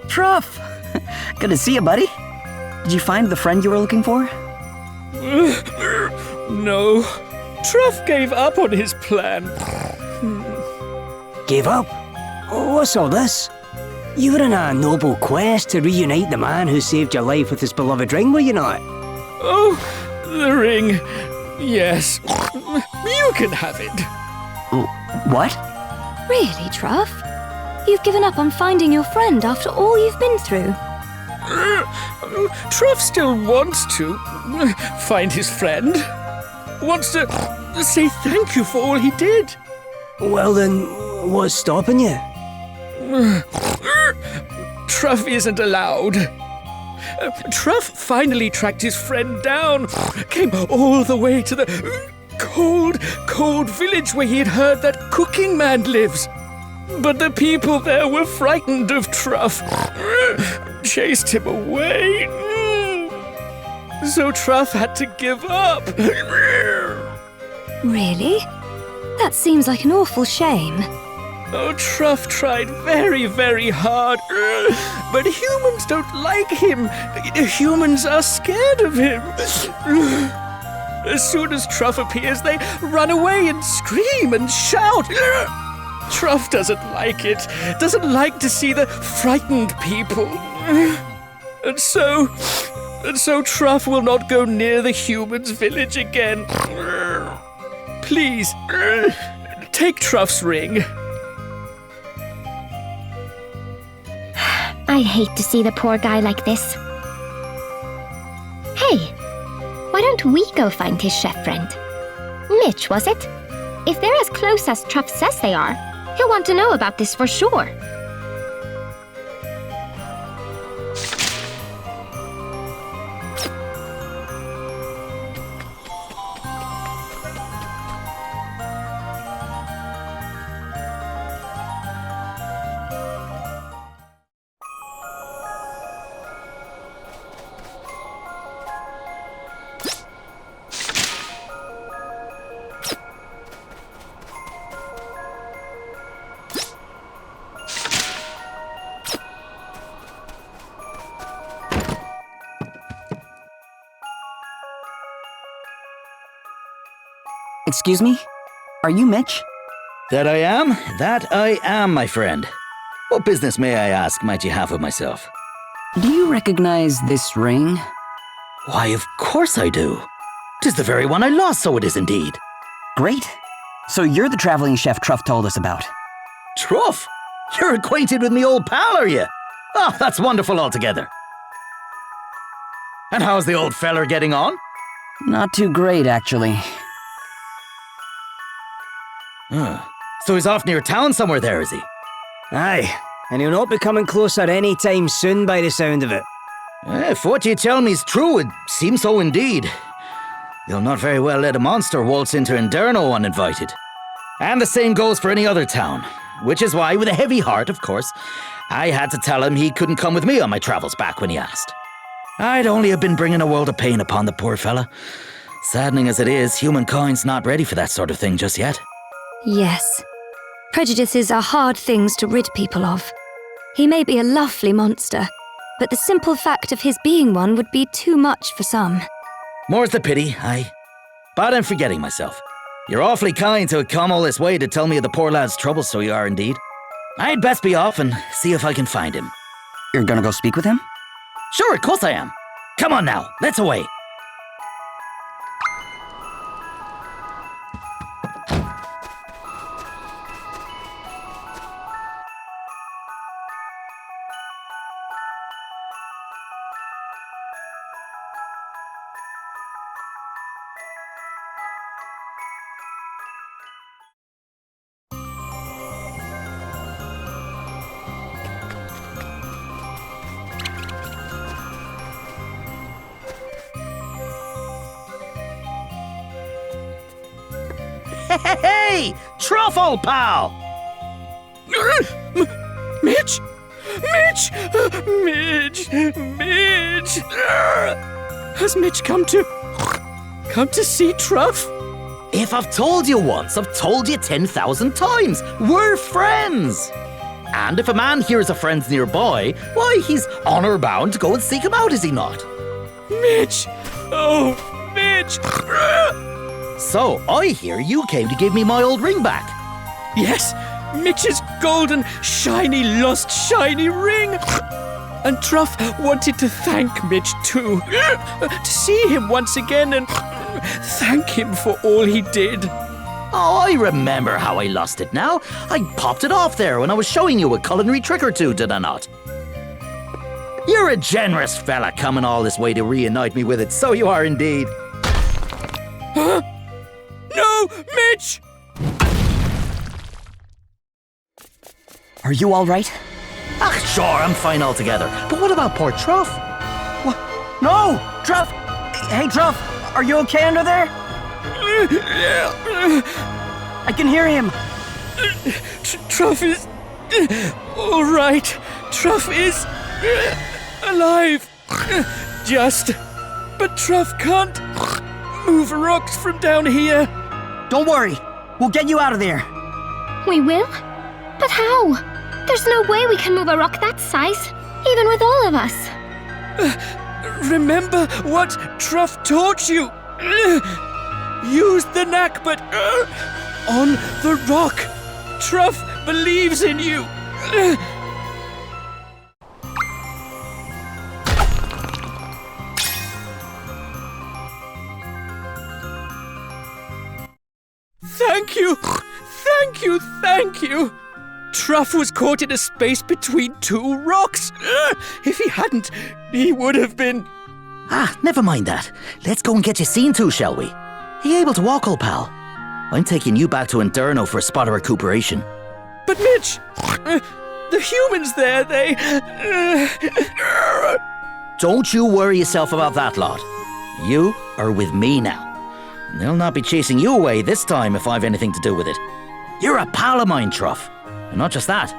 Truff! Good to see you, buddy. Did you find the friend you were looking for? No. Truff gave up on his plan. Gave up? What's all this? You were on a noble quest to reunite the man who saved your life with his beloved ring, were you not? Oh, the ring. Yes. You can have it. What? Really, Truff? You've given up on finding your friend after all you've been through? Truff still wants to find his friend. Wants to say thank you for all he did. Well then, what's stopping you? Truff isn't allowed. Truff finally tracked his friend down, came all the way to the cold village where he had heard that cooking man lives. But the people there were frightened of Truff, chased him away. So Truff had to give up. Really? That seems like an awful shame. Oh, Truff tried very, very hard, but humans don't like him. Humans are scared of him. As soon as Truff appears, they run away and scream and shout. Truff doesn't like it, doesn't like to see the frightened people. And so Truff will not go near the humans' village again. Please, take Truff's ring. I hate to see the poor guy like this. Hey, why don't we go find his chef friend? Mitch, was it? If they're as close as Truff says they are, he'll want to know about this for sure. Excuse me? Are you Mitch? That I am, my friend. What business, may I ask, might you have with myself? Do you recognize this ring? Why, of course I do. 'Tis the very one I lost, so it is indeed. Great. So you're the traveling chef Truff told us about. Truff? You're acquainted with me old pal, are you? Oh, that's wonderful altogether. And how's the old feller getting on? Not too great, actually. So he's off near town somewhere there, is he? Aye, and he'll not be coming closer any time soon by the sound of it. If what you tell me's true, it seems so indeed. You'll not very well let a monster waltz into Enderno uninvited. And the same goes for any other town, which is why, with a heavy heart, of course, I had to tell him he couldn't come with me on my travels back when he asked. I'd only have been bringing a world of pain upon the poor fella. Saddening as it is, humankind's not ready for that sort of thing just yet. Yes. Prejudices are hard things to rid people of. He may be a lovely monster, but the simple fact of his being one would be too much for some. More's the pity, aye. But I'm forgetting myself. You're awfully kind to have come all this way to tell me of the poor lad's troubles, so you are indeed. I'd best be off and see if I can find him. You're gonna go speak with him? Sure, of course I am. Come on now, let's away. Hey! Truffle, pal! Mitch! Has Mitch come to see Truff? If I've told you once, I've told you 10,000 times. We're friends. And if a man hears a friend's nearby, why, he's honor bound to go and seek him out, is he not? Mitch! Oh, Mitch! So, I hear you came to give me my old ring back. Yes, Mitch's golden, shiny, lost shiny ring! And Truff wanted to thank Mitch too. To see him once again and thank him for all he did. Oh, I remember how I lost it now. I popped it off there when I was showing you a culinary trick or two, did I not? You're a generous fella coming all this way to reunite me with it, so you are indeed. Huh? No, Mitch! Are you all right? Ah, sure, I'm fine altogether. But what about poor Truff? What? No! Truff! Hey, Truff! Are you okay under there? I can hear him. Truff is all right. Truff is alive. But Truff can't move rocks from down here. Don't worry. We'll get you out of there. We will? But how? There's no way we can move a rock that size, even with all of us. Remember what Truff taught you. Use the knack, but on the rock. Truff believes in you. Thank you! Thank you! Thank you! Truff was caught in a space between two rocks. If he hadn't, he would have been... Ah, never mind that. Let's go and get you seen to, shall we? Are you able to walk, old pal? I'm taking you back to Enderno for a spot of recuperation. But Mitch, the humans there, they... Don't you worry yourself about that lot. You are with me now. And they'll not be chasing you away this time if I've anything to do with it. You're a pal of mine, Truff. And not just that,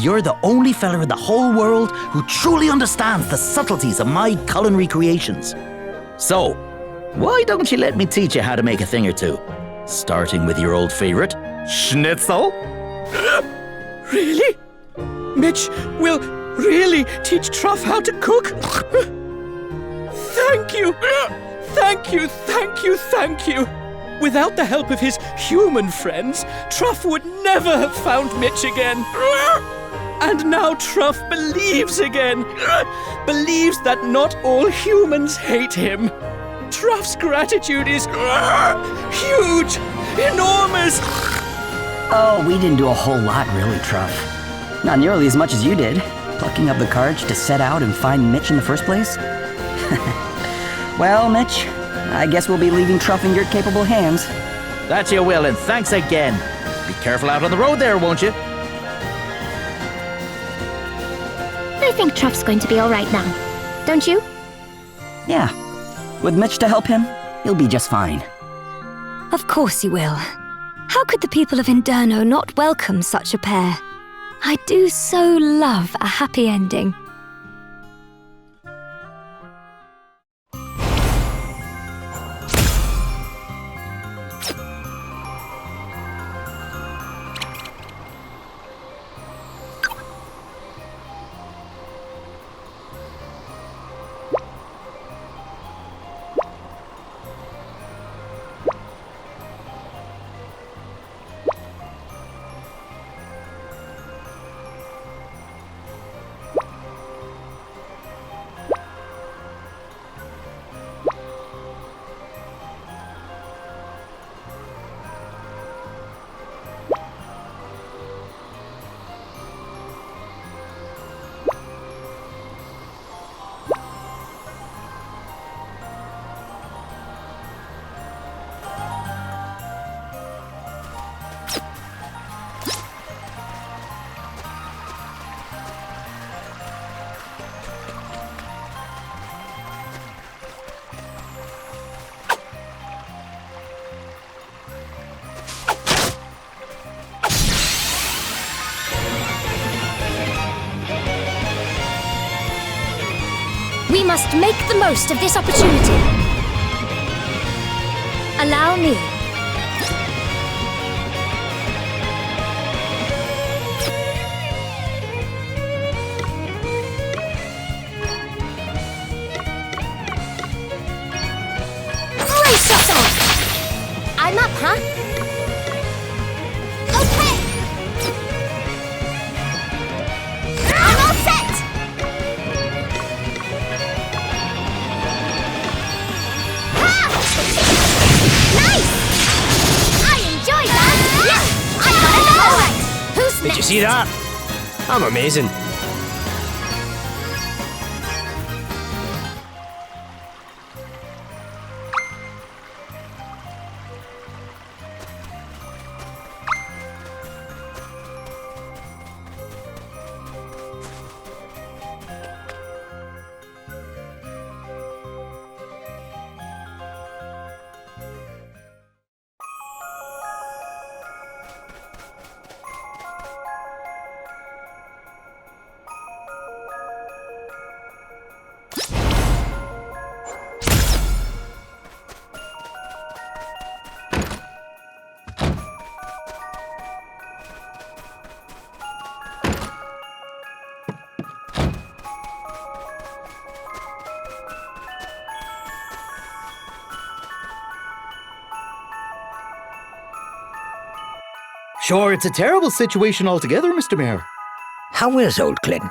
you're the only fella in the whole world who truly understands the subtleties of my culinary creations. So, why don't you let me teach you how to make a thing or two? Starting with your old favorite, schnitzel. Really? Mitch will really teach Truff how to cook? Thank you! Thank you, thank you, thank you! Without the help of his human friends, Truff would never have found Mitch again. And now Truff believes again. Believes that not all humans hate him. Truff's gratitude is huge, enormous. Oh, we didn't do a whole lot, really, Truff. Not nearly as much as you did, plucking up the courage to set out and find Mitch in the first place. Well, Mitch, I guess we'll be leaving Truff in your capable hands. That you will, and thanks again. Be careful out on the road there, won't you? I think Truff's going to be all right now. Don't you? Yeah. With Mitch to help him, he'll be just fine. Of course he will. How could the people of Enderno not welcome such a pair? I do so love a happy ending. We must make the most of this opportunity. Allow me. I'm up, huh? Okay! I'm all set! Ha! Nice! I enjoyed that! Yes! I got it all right! Who's next? Did you see that? I'm amazing. Sure, it's a terrible situation altogether, Mr. Mayor. How is old Glyn?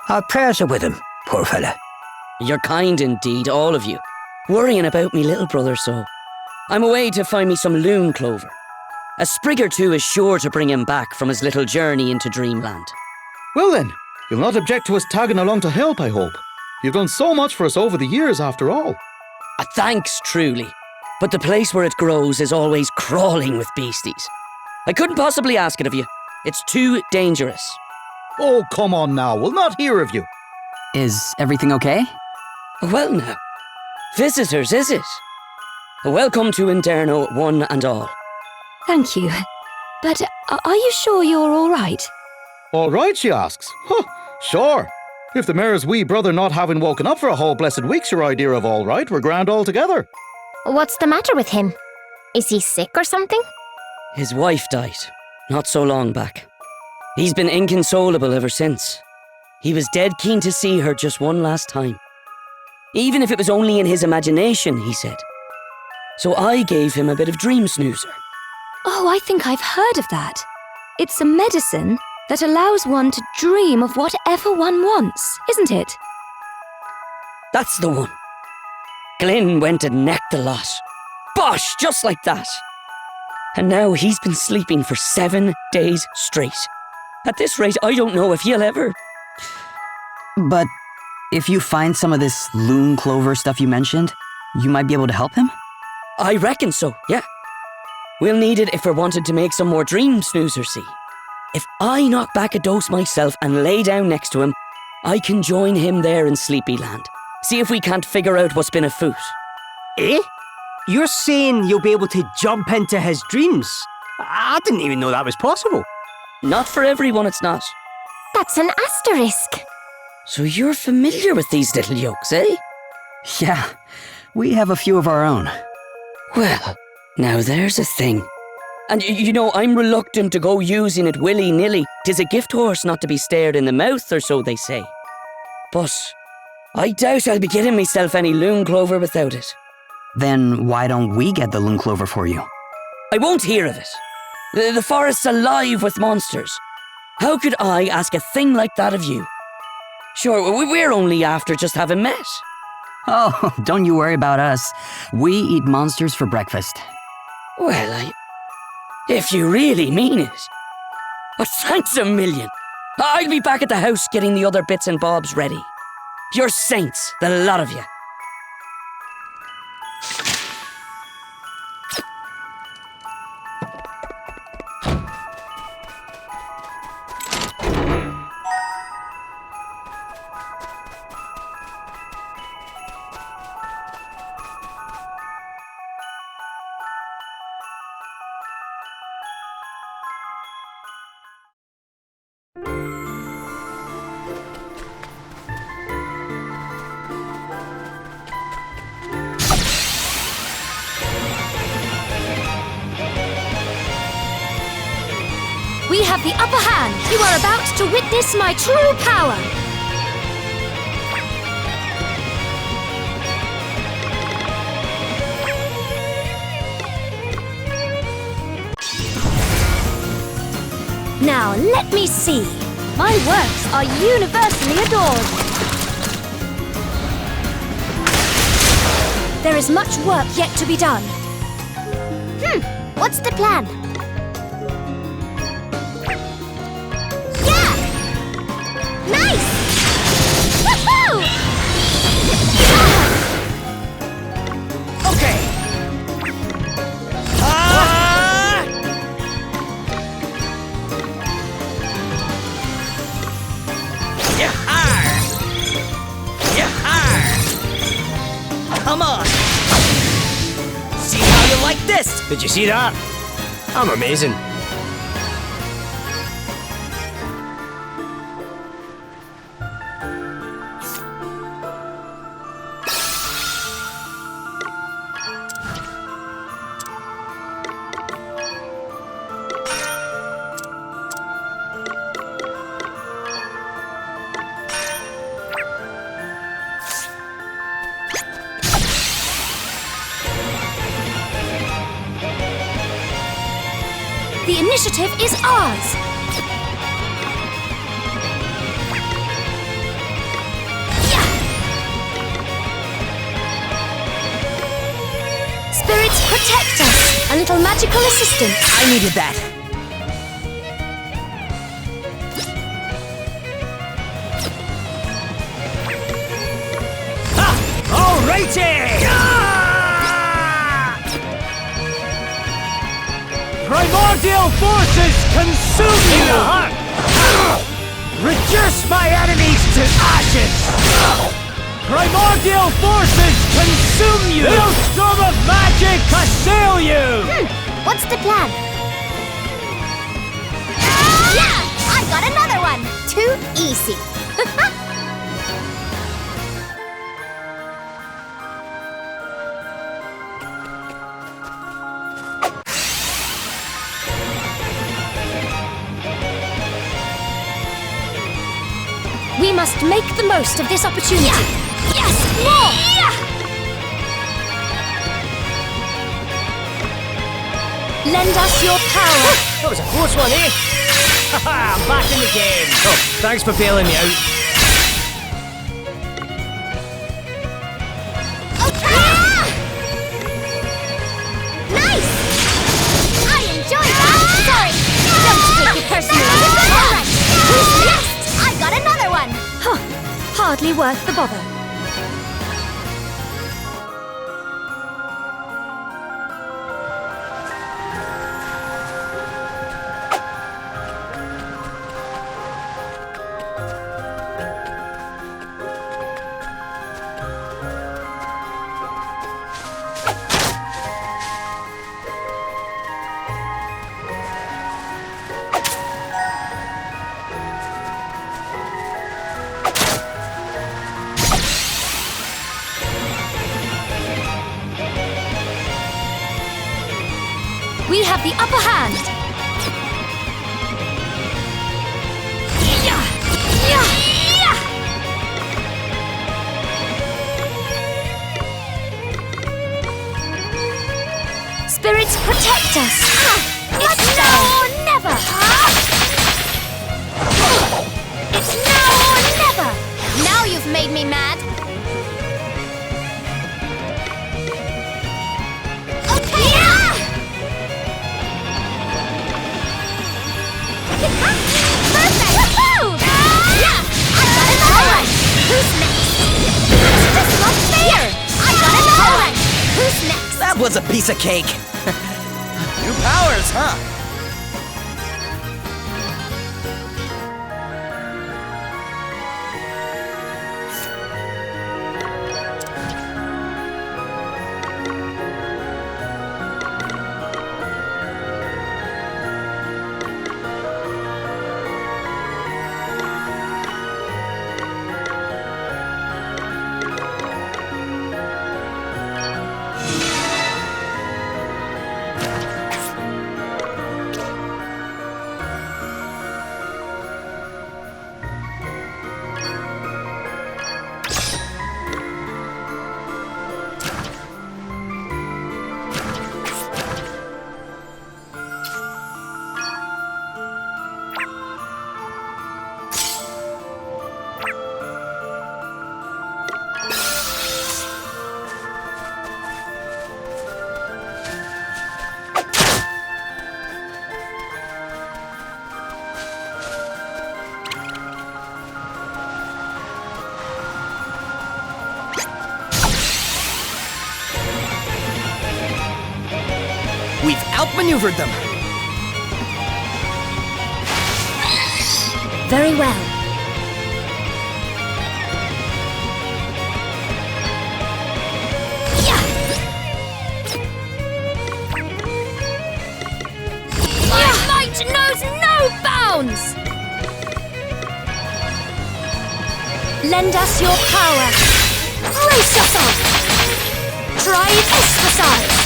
Our prayers are with him, poor fella. You're kind indeed, all of you. Worrying about me little brother so. I'm away to find me some loon clover. A sprig or two is sure to bring him back from his little journey into dreamland. Well then, you'll not object to us tagging along to help, I hope. You've done so much for us over the years, after all. Thanks, truly. But the place where it grows is always crawling with beasties. I couldn't possibly ask it of you. It's too dangerous. Oh, come on now, we'll not hear of you. Is everything okay? Well now, visitors, is it? Welcome to Enderno, one and all. Thank you. But are you sure you're all right? All right, she asks. Huh, sure. If the mayor's wee brother not having woken up for a whole blessed week's your idea of all right, we're grand altogether. What's the matter with him? Is he sick or something? His wife died, not so long back. He's been inconsolable ever since. He was dead keen to see her just one last time. Even if it was only in his imagination, he said. So I gave him a bit of dream snoozer. Oh, I think I've heard of that. It's a medicine that allows one to dream of whatever one wants, isn't it? That's the one. Glyn went and necked the lot. Bosh, just like that. And now he's been sleeping for 7 days straight. At this rate, I don't know if he'll ever... But if you find some of this loon clover stuff you mentioned, you might be able to help him? I reckon so, yeah. We'll need it if we're wanted to make some more dream snoozers, see. If I knock back a dose myself and lay down next to him, I can join him there in Sleepyland. See if we can't figure out what's been afoot. Eh? You're saying you'll be able to jump into his dreams? I didn't even know that was possible. Not for everyone, it's not. That's an asterisk. So you're familiar with these little yolks, eh? Yeah, we have a few of our own. Well, now there's a thing. And you know, I'm reluctant to go using it willy-nilly. 'Tis a gift horse not to be stared in the mouth, or so they say. But I doubt I'll be getting myself any loon clover without it. Then why don't we get the loon clover for you? I won't hear of it. The forest's alive with monsters. How could I ask a thing like that of you? Sure, we're only after just having met. Oh, don't you worry about us. We eat monsters for breakfast. Well, if you really mean it. Oh, thanks a million. I'll be back at the house getting the other bits and bobs ready. You're saints, the lot of you. We have the upper hand. You are about to witness my true power. Now, let me see. My works are universally adored. There is much work yet to be done. What's the plan? Yeah! Nice! Woohoo! Okay. Come on! See how you like this? Did you see that? I'm amazing. The initiative is ours! Yeah! Spirits protect us! A little magical assistance! I needed that. Alrighty! Primordial forces consume you! Reduce my enemies to ashes! Primordial forces consume you! Hailstorm of magic assail you! What's the plan? Yeah! I got another one! Too easy. We must make the most of this opportunity! Yes! More! Lend us your power! That was a close one, eh? Haha, I'm back in the game! Oh, thanks for bailing me out. Nice! I enjoyed that! Sorry! Don't take it personally! Alright! Who's next? I got another one! Huh. Hardly worth the bother. We have the upper hand! Spirits protect us! It's now or never! It's now or never! Now you've made me mad! Okay! Perfect! Woohoo! Yeah! I got another one! Who's next? It's just not fair! I got another one! Who's next? That was a piece of cake. New powers, huh? We've outmaneuvered them. Very well. Yeah! My might knows no bounds! Lend us your power. Brace yourself! Try exercise!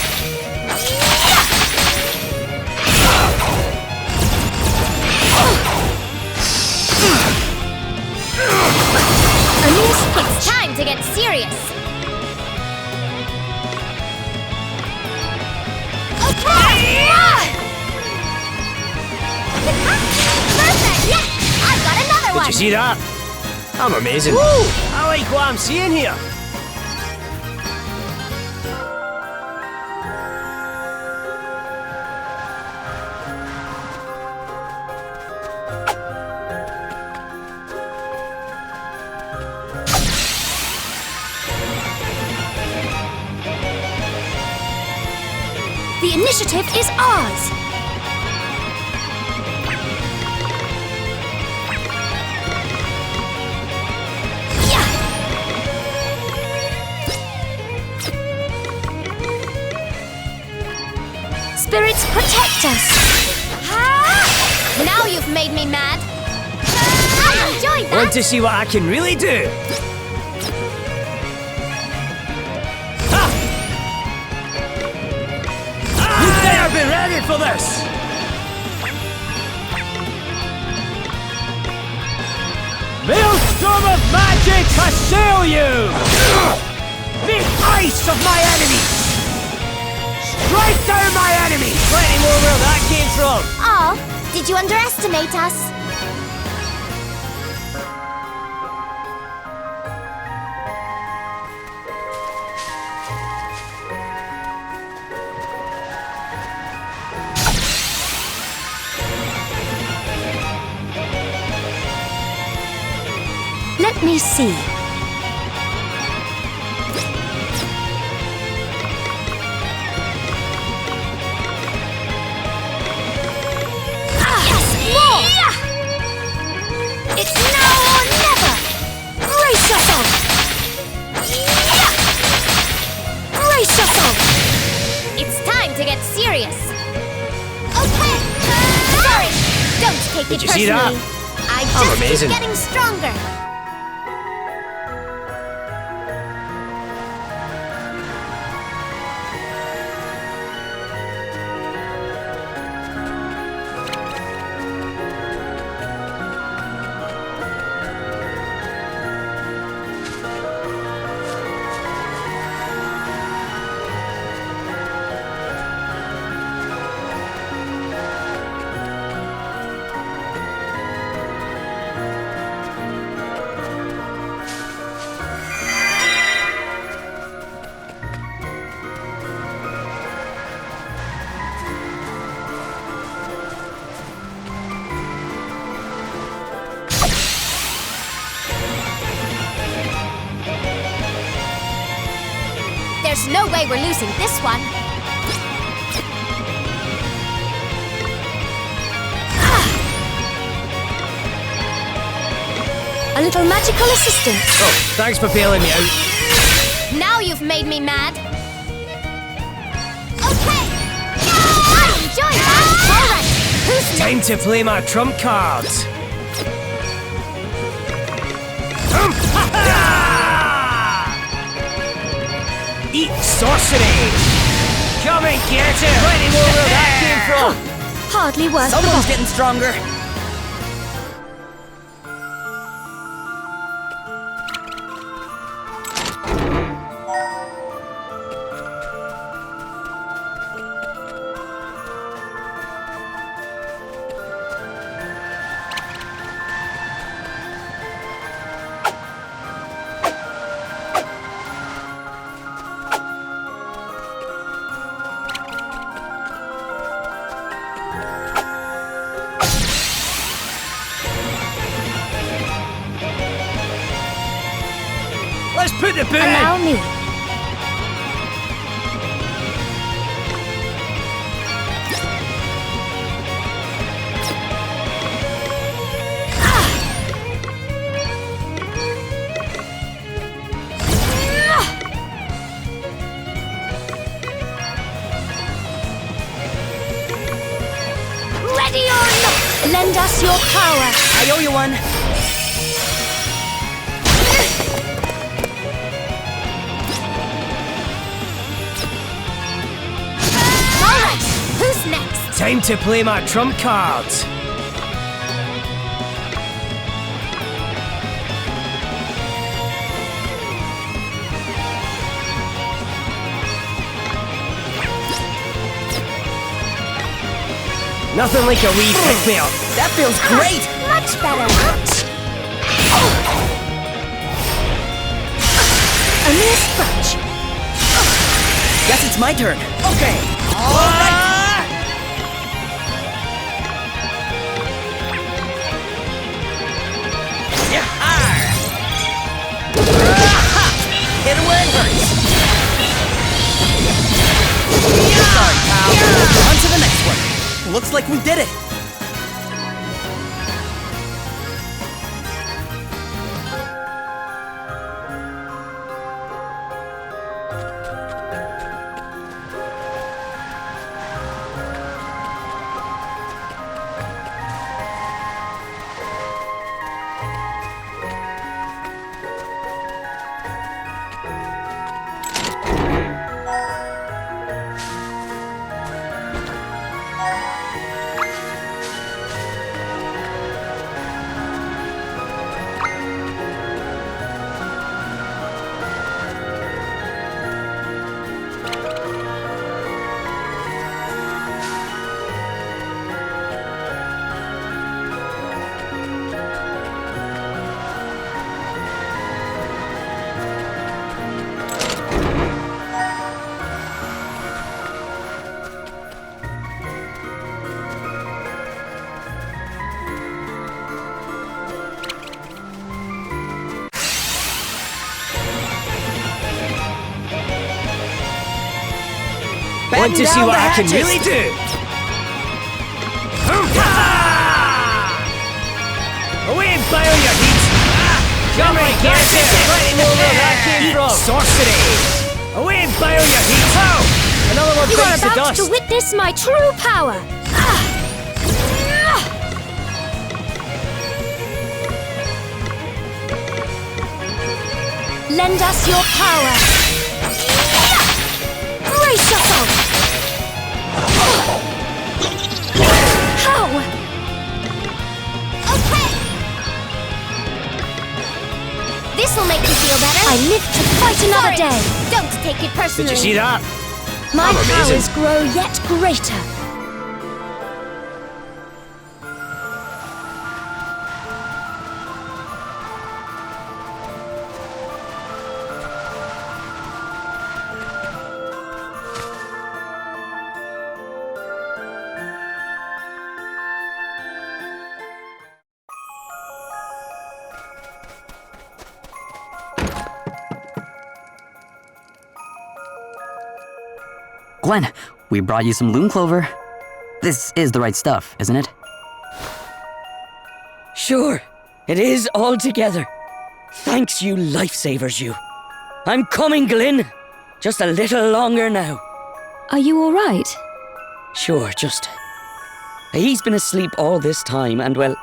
It's time to get serious. Okay! Perfect! Yeah! I've got another one! Did you see that? I'm amazing. Woo! I like what I'm seeing here. The initiative is ours! Yeah! Spirits protect us! Ah! Now you've made me mad! I enjoyed that! Want to see what I can really do? Be ready for this! Maelstrom of magic assail you! The ice of my enemies! Strike down my enemies! Plenty more where that came from! Oh, did you underestimate us? Let me see. Yes, more! Yeah! It's now or never! Brace yourself! Yeah! Brace yourself! It's time to get serious. Okay! Sorry! Don't take Did it you personally. see that? I I'm just amazing. keep getting stronger. There's no way we're losing this one. A little magical assistance. Oh, thanks for bailing me out. Now you've made me mad. Okay. I enjoy that. All right. Who's Time next? to play my trump cards. Eat sorcery! Come and get it! Plenty more where that came from! Hardly worth the Someone's bother. getting stronger. Let's put the boot Allow in! me. Lend us your power. I owe you one. Alright, who's next? Time to play my trump cards. Nothing like a wee pick-me-up. That feels great. Much better. A mere scratch. Guess it's my turn. Okay. Hit it where it hurts. Sorry, pal. On to the next one. Looks like we did it. Want to see what I can really do? Away and bio your heat! Come on, get it! Plenty more where that came from! Sorcery! Away and bio your heat! How? Another one You are bites the about dust! to witness my true power. Lend us your power. Brace yourself. How? Okay. This'll make you feel better. I live to fight another day. Don't take it personally. Did you see that? My I'm amazing. powers grow yet greater. Glenn, we brought you some loon clover. This is the right stuff, isn't it? Sure, it is all together. Thanks, you lifesavers, you. I'm coming, Glyn. Just a little longer now. Are you all right? Sure, just... He's been asleep all this time, and well...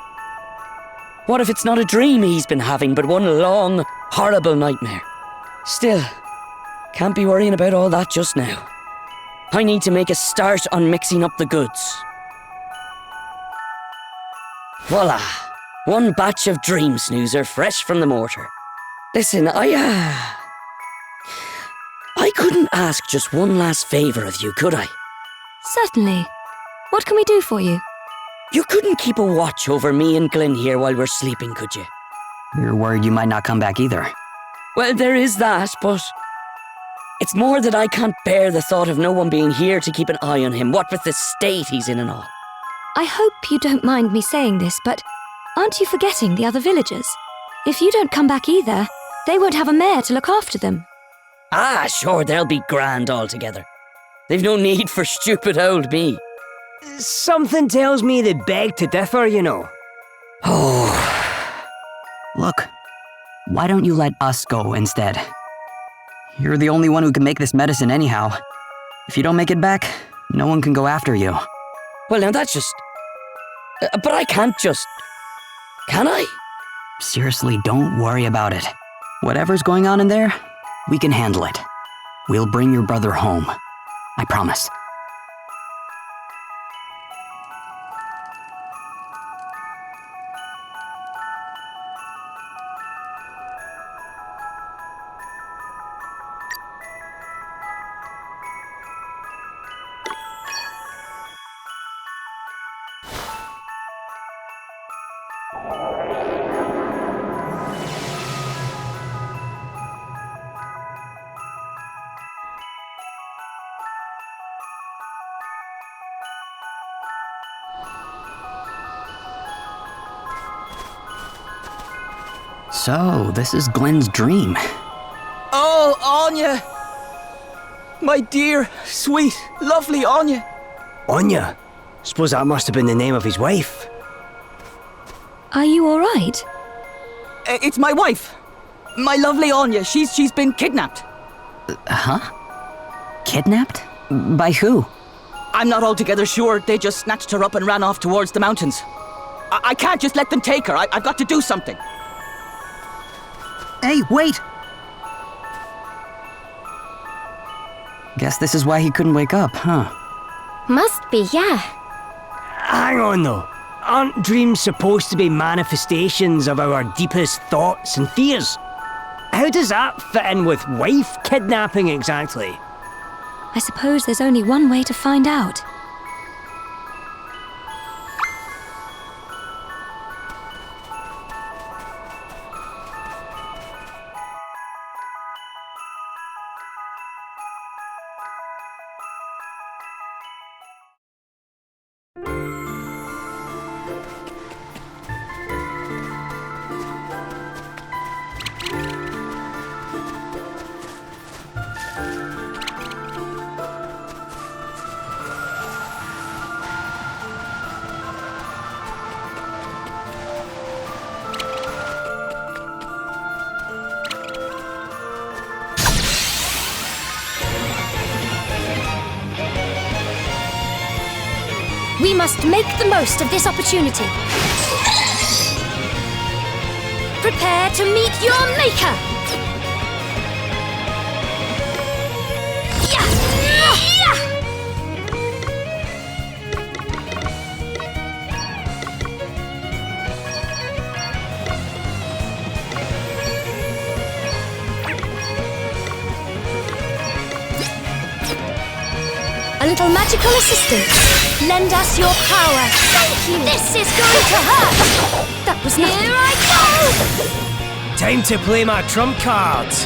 What if it's not a dream he's been having, but one long, horrible nightmare? Still, can't be worrying about all that just now. I need to make a start on mixing up the goods. Voila! One batch of dream snoozer fresh from the mortar. Listen, I couldn't ask just one last favour of you, could I? Certainly. What can we do for you? You couldn't keep a watch over me and Glyn here while we're sleeping, could you? You're worried you might not come back either. Well, there is that, but... It's more that I can't bear the thought of no one being here to keep an eye on him, what with the state he's in and all. I hope you don't mind me saying this, but aren't you forgetting the other villagers? If you don't come back either, they won't have a mayor to look after them. Ah, sure, they'll be grand altogether. They've no need for stupid old me. Something tells me they beg to differ, you know. Oh, Look, why don't you let us go instead? You're the only one who can make this medicine anyhow. If you don't make it back, no one can go after you. well now that's just... But I can't just... Can I? Seriously, don't worry about it. Whatever's going on in there, we can handle it. We'll bring your brother home. I promise. So, this is Glenn's dream. Oh, Anya! My dear, sweet, lovely Anya. Anya? Suppose that must have been the name of his wife. Are you all right? It's my wife. My lovely Anya. She's been kidnapped. Huh? Kidnapped? By who? I'm not altogether sure. They just snatched her up and ran off towards the mountains. I can't just let them take her. I've got to do something. Hey, wait! Guess this is why he couldn't wake up, huh? Must be, yeah. Hang on though. Aren't dreams supposed to be manifestations of our deepest thoughts and fears? How does that fit in with wife kidnapping exactly? I suppose there's only one way to find out. We must make the most of this opportunity. Prepare to meet your maker! Yeah! Yeah! A little magical assistance. Lend us your power. Thank you. This is going to hurt. That was nothing. Here I go. Time to play my trump cards.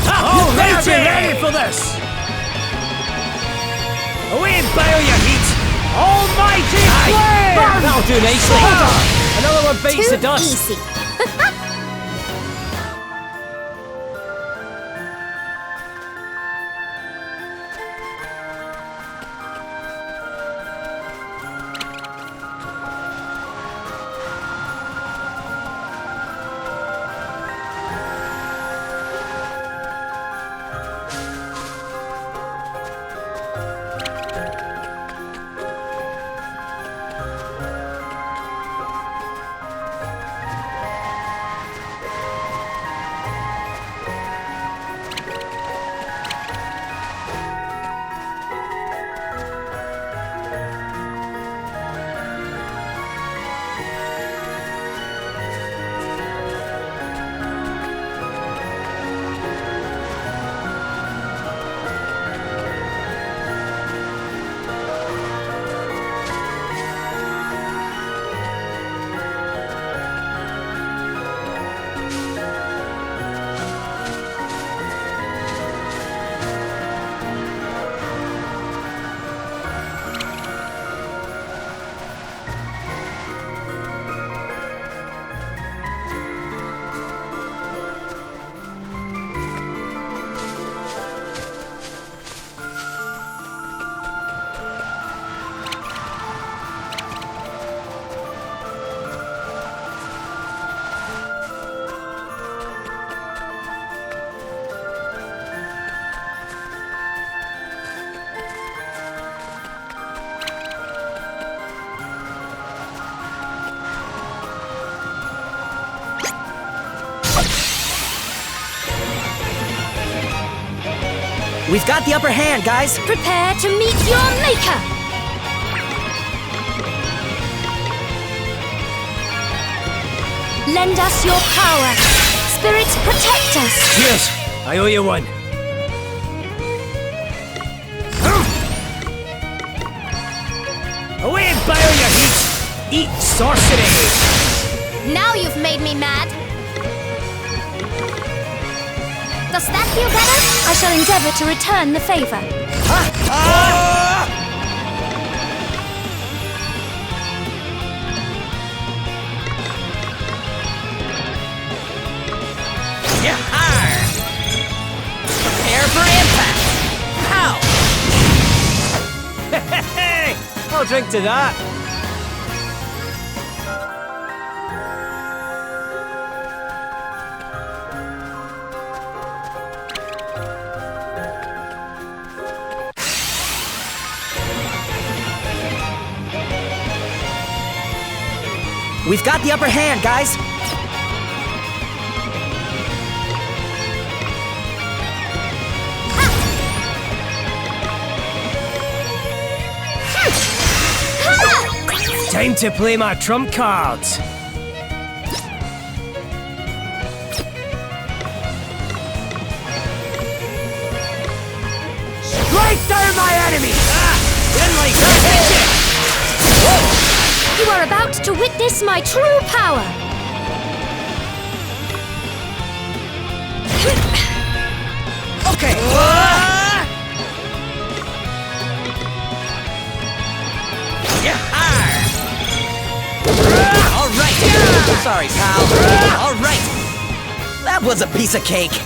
Oh, ready for this. Away, bow your heat. Almighty flame! That'll do nicely. Another one bites the dust. Easy. We've got the upper hand, guys. Prepare to meet your maker! Lend us your power. Spirits, protect us. Cheers! I owe you one. Away and bow your heat! Eat sorcery! Now you've made me mad. Does that feel better? I shall endeavour to return the favour. Prepare for impact. Pow! Hey! I'll drink to that. We've got the upper hand, guys. Time to play my trump cards. Strike down my enemy! Didn't like that. You are about to witness my true power. Okay. All right. Sorry, pal. All right. That was a piece of cake.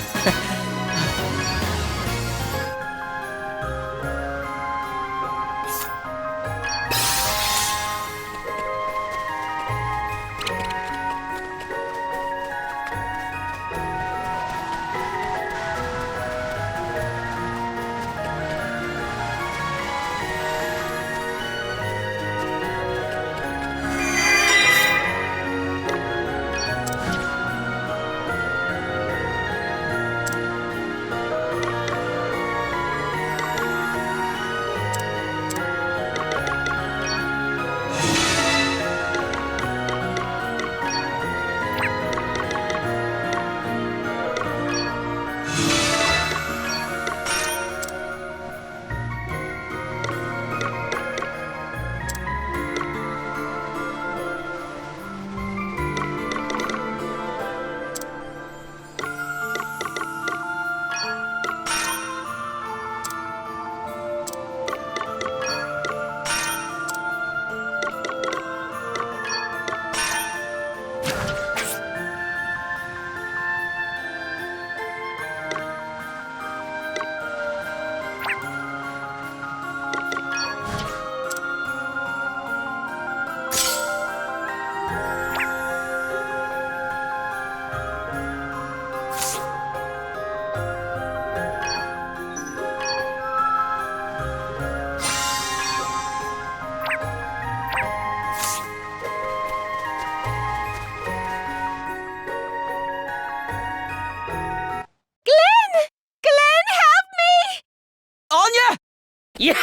Yeah!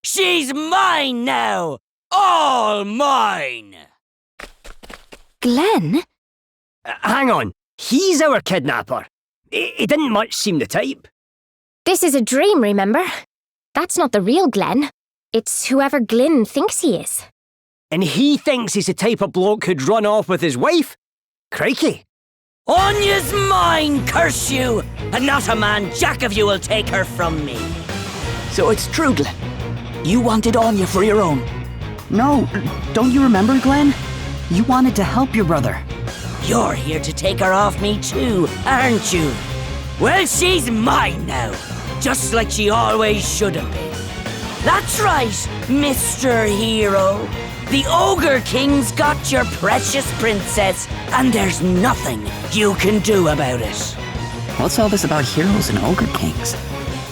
She's mine now! All mine! Glenn? Hang on. He's our kidnapper. He didn't much seem the type. This is a dream, remember? That's not the real Glenn. It's whoever Glyn thinks he is. And he thinks he's the type of bloke who'd run off with his wife? Crikey. Anya's mine, curse you! And not a man jack of you will take her from me. So it's true, Glenn. You wanted Anya for your own. No, don't you remember, Glenn? You wanted to help your brother. You're here to take her off me too, aren't you? Well, she's mine now, just like she always should have been. That's right, Mr. Hero. The Ogre King's got your precious princess, and there's nothing you can do about it. What's all this about heroes and ogre kings?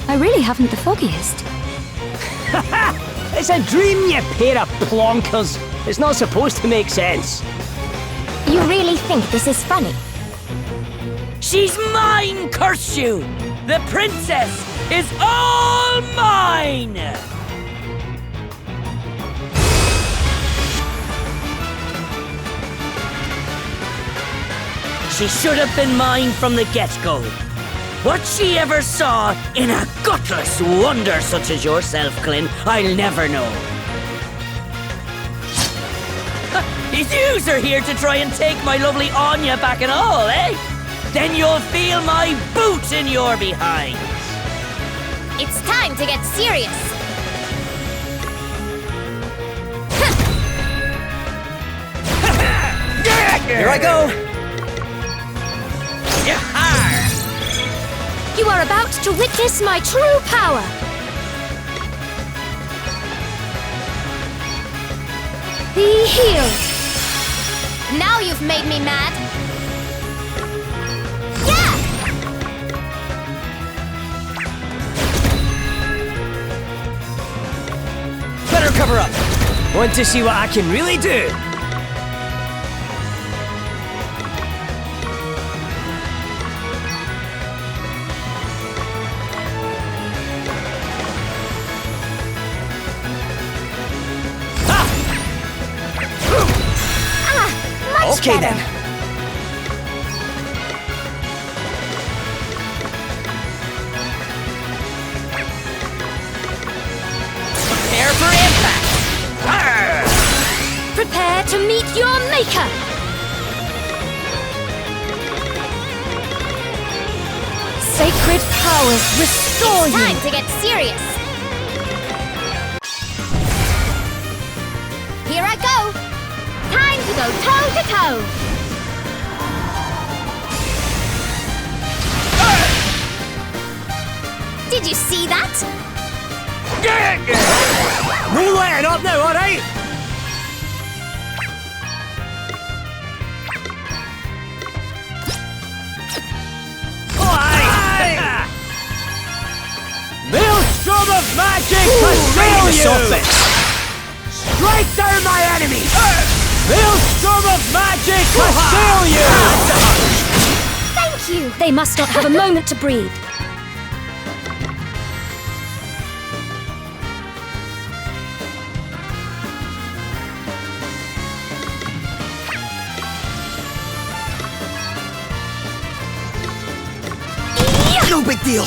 I really haven't the foggiest. It's a dream, you pair of plonkers. It's not supposed to make sense. You really think this is funny? She's mine, curse you! The princess is all mine! She should have been mine from the get-go. What she ever saw in a gutless wonder such as yourself, Glyn, I'll never know. Yous are here to try and take my lovely Anya back and all, eh? Then you'll feel my boot in your behind. It's time to get serious. Here I go. You are about to witness my true power. Be healed. Now you've made me mad. Yeah! Better cover up. Want to see what I can really do? Okay then. Prepare for impact. Prepare to meet your maker. Sacred powers restore It's you. time to get serious. Here I go. Time to go toe-to-toe! Did you see that? No letting up now, alright? Maelstrom of magic assail you! Strike down my enemy! Maelstrom of magic assail you! Thank you! They must not have a moment to breathe. No big deal.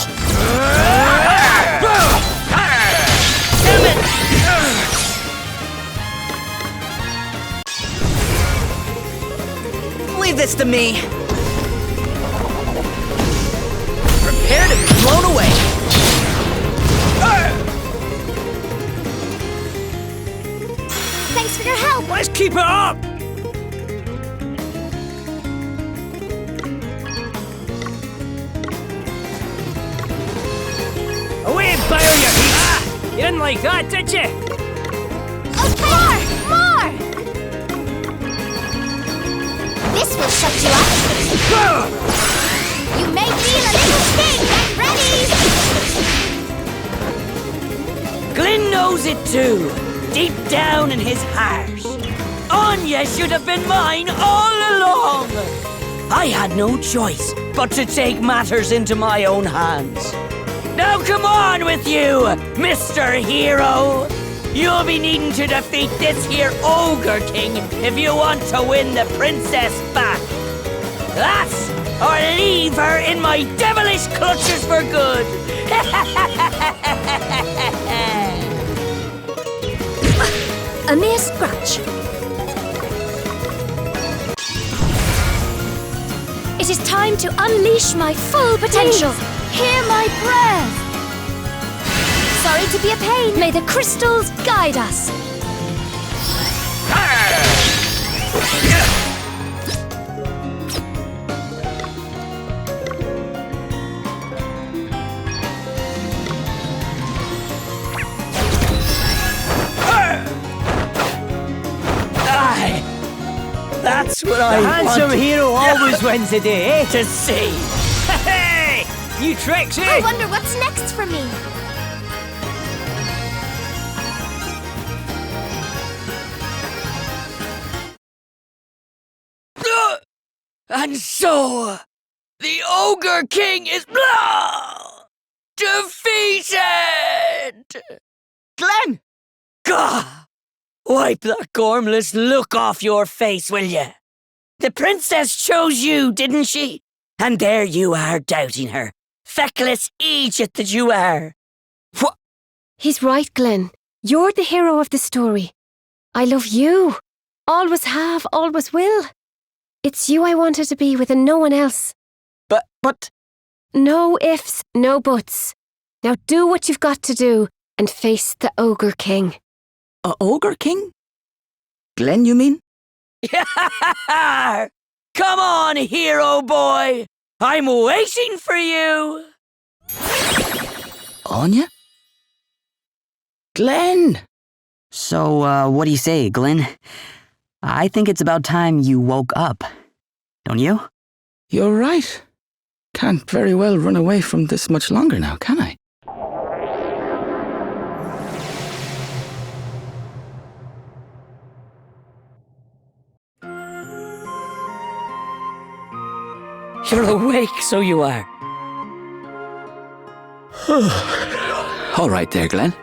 Leave this to me. Prepare to be blown away. Thanks for your help! Let's keep it up! Away and bow your feet! You didn't like that, did you? Okay! More! This will shut you up! You may feel a little sting! Get ready! Glyn knows it too, deep down in his heart. Anya should have been mine all along. I had no choice but to take matters into my own hands. Now come on with you, Mr. Hero. You'll be needing to defeat this here Ogre King if you want to win the princess back. That, or leave her in my devilish clutches for good. A mere scratch. It is time to unleash my full potential. Please, hear my prayers. Sorry to be a pain. May the crystals guide us. That's what The I handsome wanted hero always wins the day, eh? to see. Hey! New tricks, I eh? wonder what's next for me. And so, The Ogre King is defeated! Glenn! Gah! Wipe that gormless look off your face, will you? The princess chose you, didn't she? And there you are doubting her. Feckless Egypt that you are. What? He's right, Glenn. You're the hero of the story. I love you. Always have, always will. It's you I wanted to be with and no one else. But... No ifs, no buts. Now do what you've got to do and face the Ogre King. A Ogre King? Glenn, you mean? Come on, hero boy. I'm waiting for you. Anya? Glenn! So, what do you say, Glenn? I think it's about time you woke up. Don't you? You're right. Can't very well run away from this much longer now, can I? You're awake, so you are. All right there, Glenn.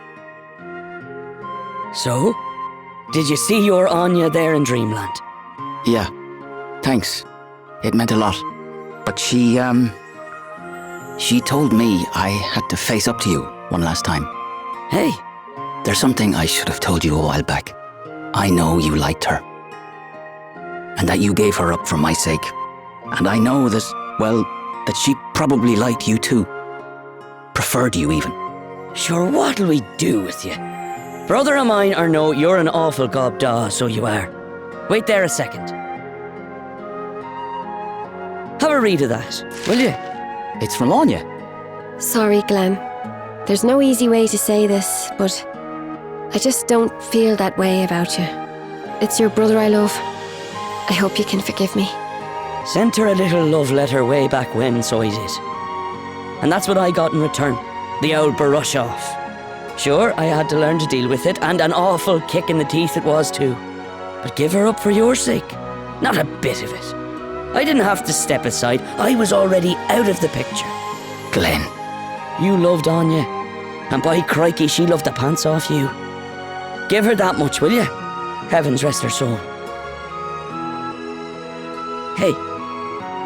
So, did you see your Anya there in Dreamland? Yeah, thanks. It meant a lot. But she told me I had to face up to you one last time. Hey, There's something I should have told you a while back. I know you liked her. And that you gave her up for my sake. And I know that, well, that she probably liked you too. Preferred you even. sure, what'll we do with you? Brother of mine or no, you're an awful gobdaw, so you are. Wait there a second. Have a read of that, will you? It's from Anya. Sorry, Glenn. There's no easy way to say this, but I just don't feel that way about you. It's your brother I love. I hope you can forgive me. Sent her a little love letter way back when, so I did. And that's what I got in return. The old brush off. Sure, I had to learn to deal with it, and an awful kick in the teeth it was too. But give her up for your sake. Not a bit of it. I didn't have to step aside. I was already out of the picture. Glenn. You loved Anya. And by crikey, she loved the pants off you. Give her that much, will you? Heavens rest her soul. Hey,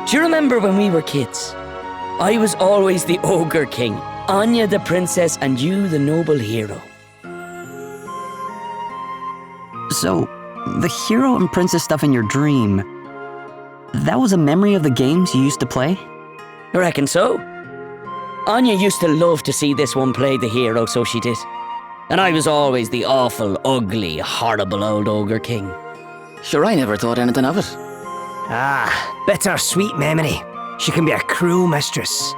do you remember when we were kids? I was always the Ogre King, Anya the princess, and you the noble hero. So, the hero and princess stuff in your dream, that was a memory of the games you used to play? I reckon so. Anya used to love to see this one play the hero, so she did. And I was always the awful, ugly, horrible old Ogre King. Sure, I never thought anything of it. Ah, bittersweet memory. She can be a cruel mistress.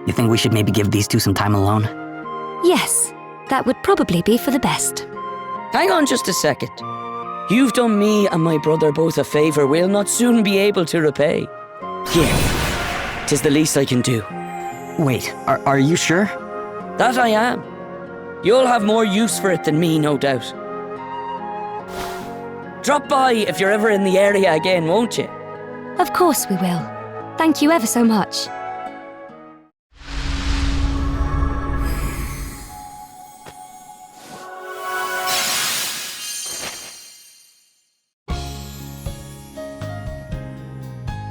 You think we should maybe give these two some time alone? Yes, that would probably be for the best. Hang on just a second. You've done me and my brother both a favour we'll not soon be able to repay. Here, 'tis the least I can do. Wait, are you sure? That I am. You'll have more use for it than me, no doubt. Drop by if you're ever in the area again, won't you? Of course we will. Thank you ever so much.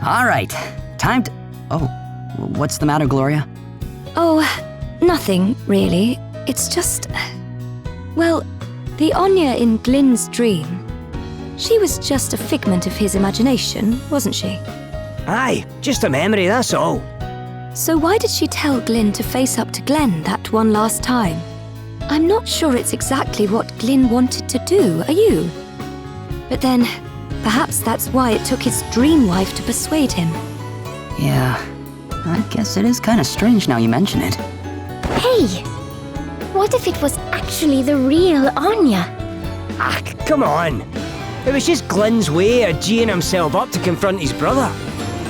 All right, time to... Oh, what's the matter, Gloria? Oh, nothing, really. It's just... Well, the Anya in Glyn's dream, she was just a figment of his imagination, wasn't she? Aye, just a memory, that's all. So why did she tell Glyn to face up to Glenn that one last time? I'm not sure it's exactly what Glyn wanted to do, are you? But then, perhaps that's why it took his dream wife to persuade him. Yeah, I guess it is kind of strange now you mention it. Hey! What if it was actually the real Anya? Ah, come on. It was just Glyn's way of geeing himself up to confront his brother.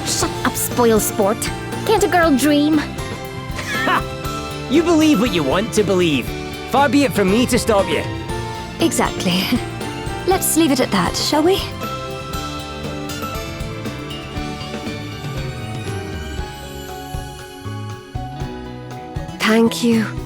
Shut up, spoil sport. Can't a girl dream? Ha! You believe what you want to believe. Far be it from me to stop you. Exactly. Let's leave it at that, shall we? Thank you.